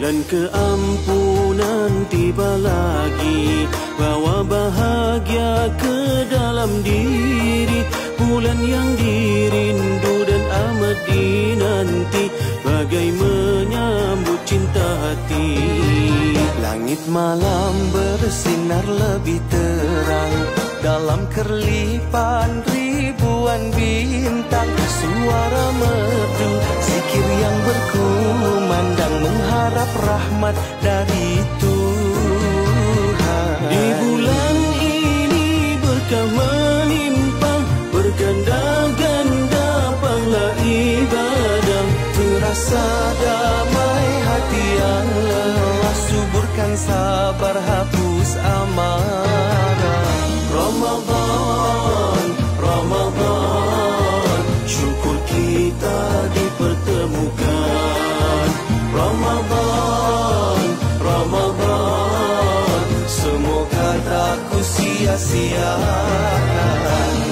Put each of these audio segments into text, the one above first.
Bulan keampunan tiba lagi, bawa bahagia ke dalam diri. Bulan yang dirindu dan amat dinanti, bagai menyambut cinta hati. Langit malam bersinar lebih terang, dalam kerlipan ribuan bintang. Suara merdu, zikir yang berkumandang, mengharap rahmat dari Tuhan. Di bulan ini berkah melimpah, berganda-ganda pahala ibadah. Terasa damai hati yang lelah, suburkan sabar, hapus amarah. Ramadan, Ramadan, syukur kita dipertemukan. Ramadan, Ramadan, semoga tak ku sia-siakan.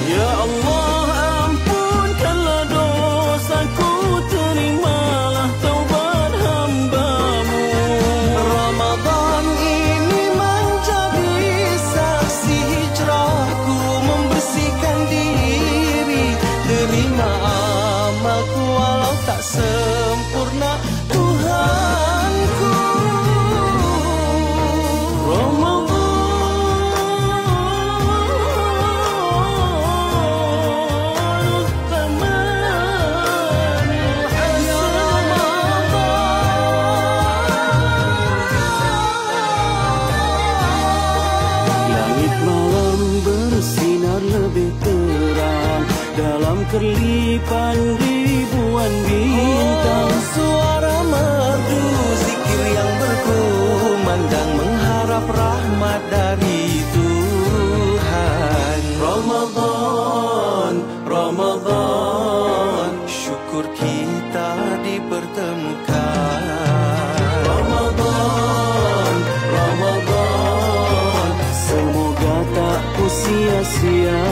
Ya Allah, ampunkanlah dosaku, terimalah taubat hamba-Mu. Ramadan ini menjadi saksi hijrahku, membersihkan diri. Terima amalku walau tak sempurna, Tuhanku. Dalam kerlipan ribuan bintang, suara merdu, zikir yang berkumandang, mengharap rahmat dari Tuhan. Ramadan, Ramadan, syukur kita dipertemukan. Ramadan, Ramadan, semoga tak ku sia-siakan.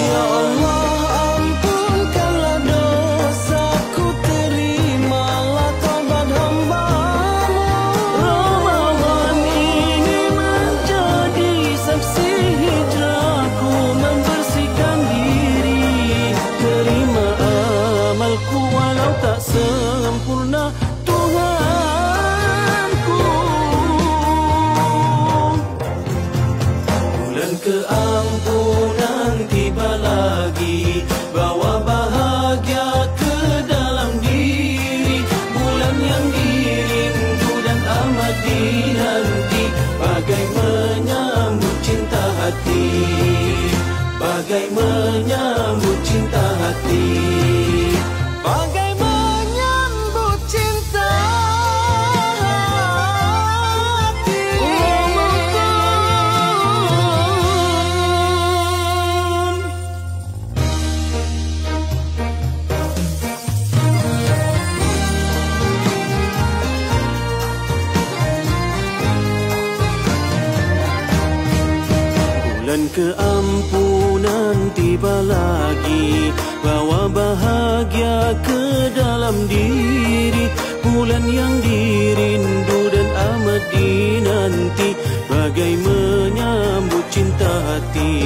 Ya Allah, ampunkanlah dosaku, terimalah taubat hamba-Mu. Ramadan ini menjadi saksi hijrahku, membersihkan diri. Terima amalku walau tak sempurna, Tuhanku. Bulan keampunan tiba lagi, bawa bahagia ke dalam diri. Bulan yang dirindu dan amat dinanti, bagai menyambut cinta hati, bagai menyambut cinta hati, bagai menyambut cinta hati. Bulan keampunan tiba lagi, bawa bahagia ke dalam diri. Bulan yang dirindu dan amat dinanti, bagai menyambut cinta hati.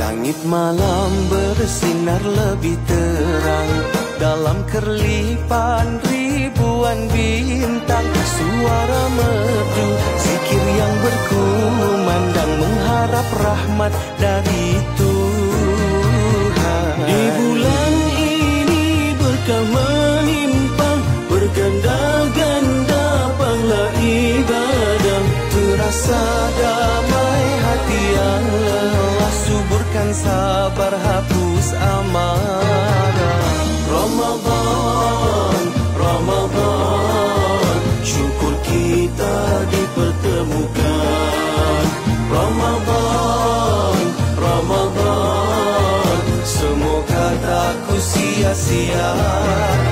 Langit malam bersinar lebih terang, dalam kerlipan ribuan bintang. Suara merdu, zikir yang berkumandang, mengharap rahmat dari Tuhan. Di bulan ini berkah melimpah, berganda-ganda pahala ibadah. Terasa damai hati yang lelah, suburkan sabar, hapus amarah. Ramadan, Ramadan, syukur kita dipertemukan. Ramadan, Ramadan, semoga tak ku sia-siakan.